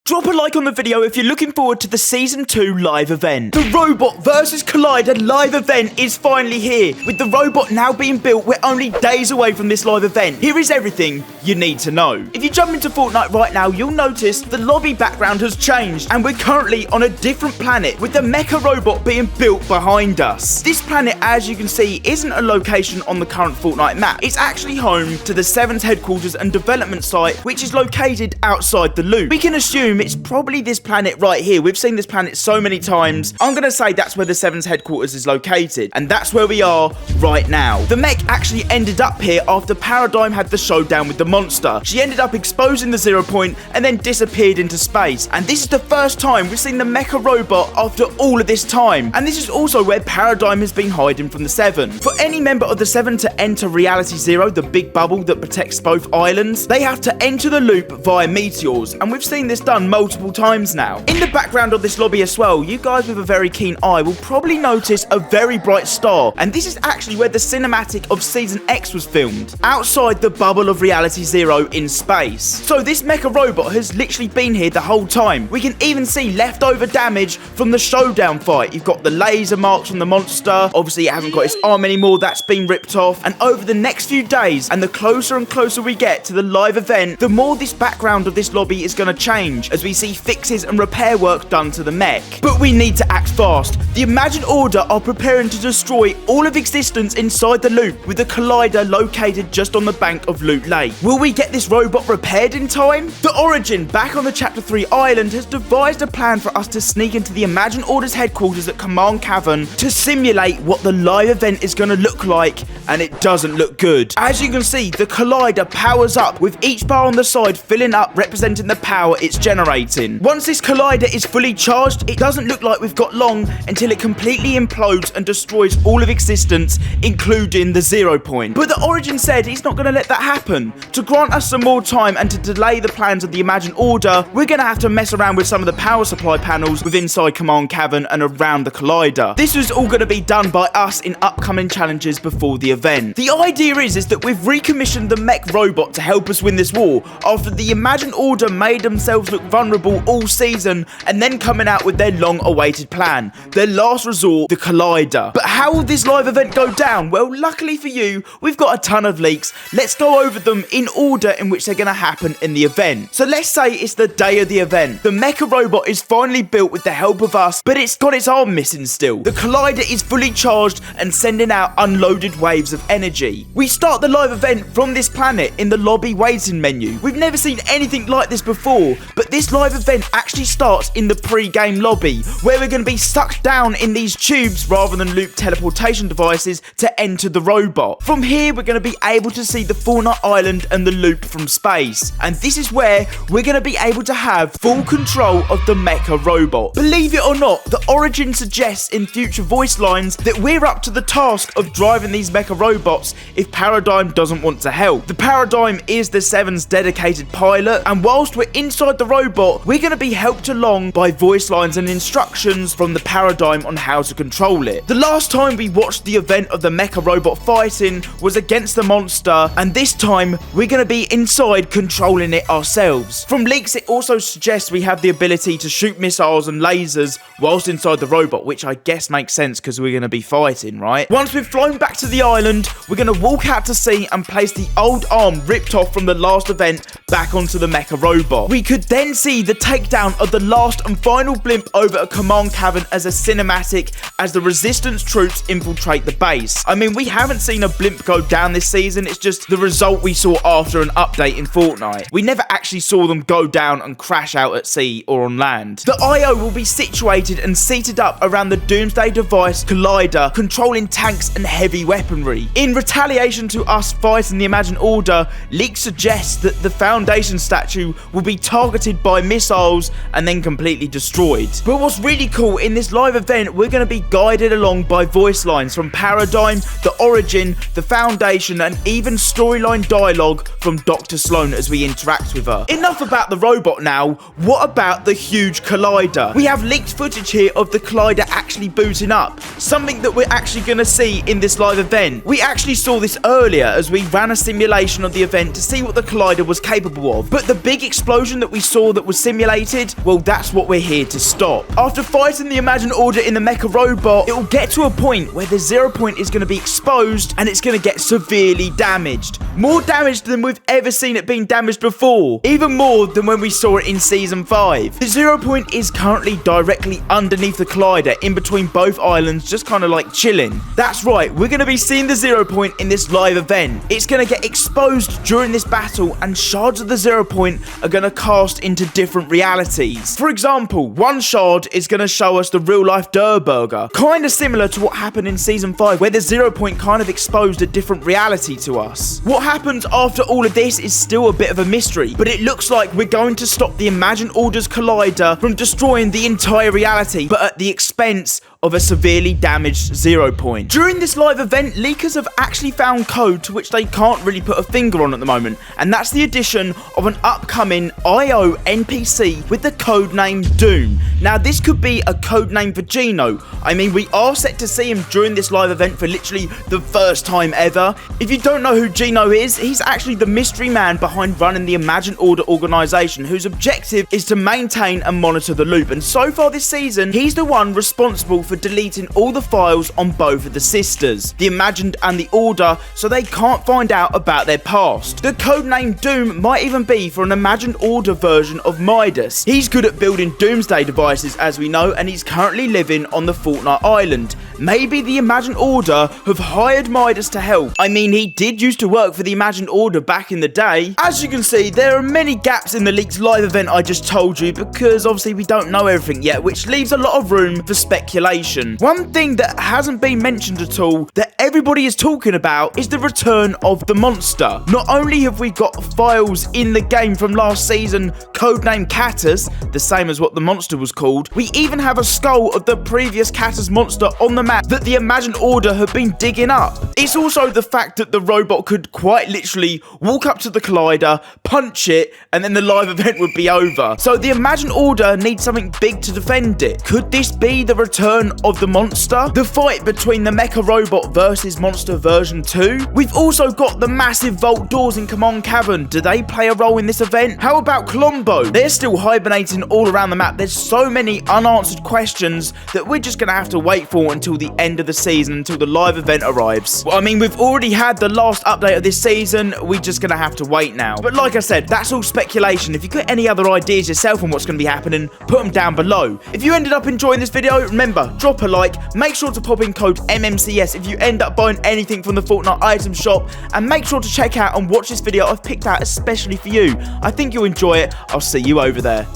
Drop a like on the video if you're looking forward to the Season 2 live event. The Robot vs Collider live event is finally here. With the robot now being built, we're only days away from this live event. Here is everything you need to know. If you jump into Fortnite right now, you'll notice the lobby background has changed, and we're currently on a different planet with the mecha robot being built behind us. This planet, as you can see, isn't a location on the current Fortnite map. It's actually home to the Seven's headquarters and development site, which is located outside the loop. We can assume it's probably this planet right here. We've seen this planet so many times. I'm gonna say that's where the Seven's headquarters is located, and that's where we are right now. The mech actually ended up here after Paradigm had the showdown with the monster. She ended up exposing the 0 point and then disappeared into space, and this is the first time we've seen the mecha robot after all of this time, and this is also where Paradigm has been hiding from the Seven. For any member of the Seven to enter Reality Zero, the big bubble that protects both islands, they have to enter the loop via meteors, and we've seen this done multiple times now. In the background of this lobby as well, you guys with a very keen eye will probably notice a very bright star, and this is actually where the cinematic of Season X was filmed, outside the bubble of Reality Zero in space. So this mecha robot has literally been here the whole time. We can even see leftover damage from the showdown fight. You've got the laser marks from the monster. Obviously it hasn't got its arm anymore, that's been ripped off. And over the next few days, and the closer and closer we get to the live event, the more this background of this lobby is going to change, as we see fixes and repair work done to the mech. But we need to act fast. The Imagined Order are preparing to destroy all of existence inside the loop, with the collider located just on the bank of Loot Lake. Will we get this robot repaired in time? The Origin, back on the Chapter 3 island, has devised a plan for us to sneak into the Imagined Order's headquarters at Command Cavern to simulate what the live event is going to look like, and it doesn't look good. As you can see, the collider powers up, with each bar on the side filling up, representing the power it's generating. Once this collider is fully charged, it doesn't look like we've got long until it completely implodes and destroys all of existence, including the 0 point. But the Origin said he's not going to let that happen. To grant us some more time and to delay the plans of the Imagined Order, we're going to have to mess around with some of the power supply panels with inside Command Cavern and around the collider. This is all going to be done by us in upcoming challenges before the event. The idea is that we've recommissioned the mech robot to help us win this war after the Imagined Order made themselves look vulnerable all season, and then coming out with their long-awaited plan, their last resort, the collider. But how will this live event go down? Well, luckily for you, we've got a ton of leaks. Let's go over them in order in which they're going to happen in the event. So let's say it's the day of the event. The mecha robot is finally built with the help of us, but it's got its arm missing still. The collider is fully charged and sending out unloaded waves of energy. We start the live event from this planet in the lobby waiting menu. We've never seen anything like this before, but this live event actually starts in the pre-game lobby, where we're going to be sucked down in these tubes rather than loop teleportation devices to enter the robot. From here, we're going to be able to see the Fortnite island and the loop from space, and this is where we're going to be able to have full control of the mecha robot. Believe it or not, the Origin suggests in future voice lines that we're up to the task of driving these mecha robots if Paradigm doesn't want to help. The Paradigm is the Seven's dedicated pilot, and whilst we're inside the robot, we're going to be helped along by voice lines and instructions from the Paradigm on how to control it. The last time we watched the event of the mecha robot fighting was against the monster, and this time we're going to be inside controlling it ourselves. From leaks, it also suggests we have the ability to shoot missiles and lasers whilst inside the robot, which I guess makes sense because we're going to be fighting, right? Once we've flown back to the island, we're going to walk out to sea and place the old arm ripped off from the last event back onto the mecha robot. We could then see the takedown of the last and final blimp over a Command Cavern as a cinematic as the resistance troops infiltrate the base. I mean, we haven't seen a blimp go down this season, it's just the result we saw after an update in Fortnite. We never actually saw them go down and crash out at sea or on land. The IO will be situated and seated up around the Doomsday device collider, controlling tanks and heavy weaponry. In retaliation to us fighting the Imagined Order, leaks suggest that the Foundation statue will be targeted by missiles and then completely destroyed. But what's really cool, in this live event, we're going to be guided along by voice lines from Paradigm, the Origin, the Foundation, and even storyline dialogue from Dr. Sloan as we interact with her. Enough about the robot now, what about the huge collider? We have leaked footage here of the collider actually booting up, something that we're actually going to see in this live event. We actually saw this earlier as we ran a simulation of the event to see what the collider was capable of, but the big explosion that we saw the that was simulated, well, that's what we're here to stop. After fighting the imagined order in the mecha robot, it will get to a point where the 0 point is going to be exposed and it's going to get severely damaged. More damaged than we've ever seen it being damaged before. Even more than when we saw it in Season 5. The 0 point is currently directly underneath the collider, in between both islands, just kind of like chilling. That's right, we're going to be seeing the 0 point in this live event. It's going to get exposed during this battle, and shards of the 0 point are going to cast into different realities. For example, one shard is going to show us the real life Durr Burger, kind of similar to what happened in Season 5, where the 0 point kind of exposed a different reality to us. What happens after all of this is still a bit of a mystery, but it looks like we're going to stop the imagined order's collider from destroying the entire reality, but at the expense of a severely damaged 0 point. During this live event, leakers have actually found code to which they can't really put a finger on at the moment, and that's the addition of an upcoming IO NPC with the codename Doom. Now, this could be a codename for Gino. I mean, we are set to see him during this live event for literally the first time ever. If you don't know who Gino is, he's actually the mystery man behind running the Imagined Order organization, whose objective is to maintain and monitor the loop. And so far this season, he's the one responsible for deleting all the files on both of the sisters, the Imagined and the Order, so they can't find out about their past. The codename Doom might even be for an Imagined Order version of Midas. He's good at building doomsday devices, as we know, and he's currently living on the Fortnite island. Maybe the Imagined Order have hired Midas to help. I mean, he did used to work for the Imagined Order back in the day. As you can see, there are many gaps in the leaked live event I just told you, because obviously we don't know everything yet, which leaves a lot of room for speculation. One thing that hasn't been mentioned at all that everybody is talking about is the return of the monster. Not only have we got files in the game from last season, codename Catus, the same as what the monster was called, we even have a skull of the previous Catus monster on the map that the Imagined Order have been digging up. It's also the fact that the robot could quite literally walk up to the collider, punch it, and then the live event would be over. So the Imagined Order needs something big to defend it. Could this be the return of the monster? The fight between the mecha robot versus monster version 2? We've also got the massive vault doors in Command Cavern. Do they play a role in this event? How about Colombo? They're still hibernating all around the map. There's so many unanswered questions that we're just gonna have to wait for until the end of the season, until the live event arrives. Well, I mean, we've already had the last update of this season. We're just gonna have to wait now. But like I said, that's all speculation. If you've got any other ideas yourself on what's gonna be happening, put them down below. If you ended up enjoying this video, remember, drop a like, make sure to pop in code MMCS if you end up buying anything from the Fortnite item shop, and make sure to check out and watch this video I've picked out especially for you. I think you'll enjoy it. I'll see you over there.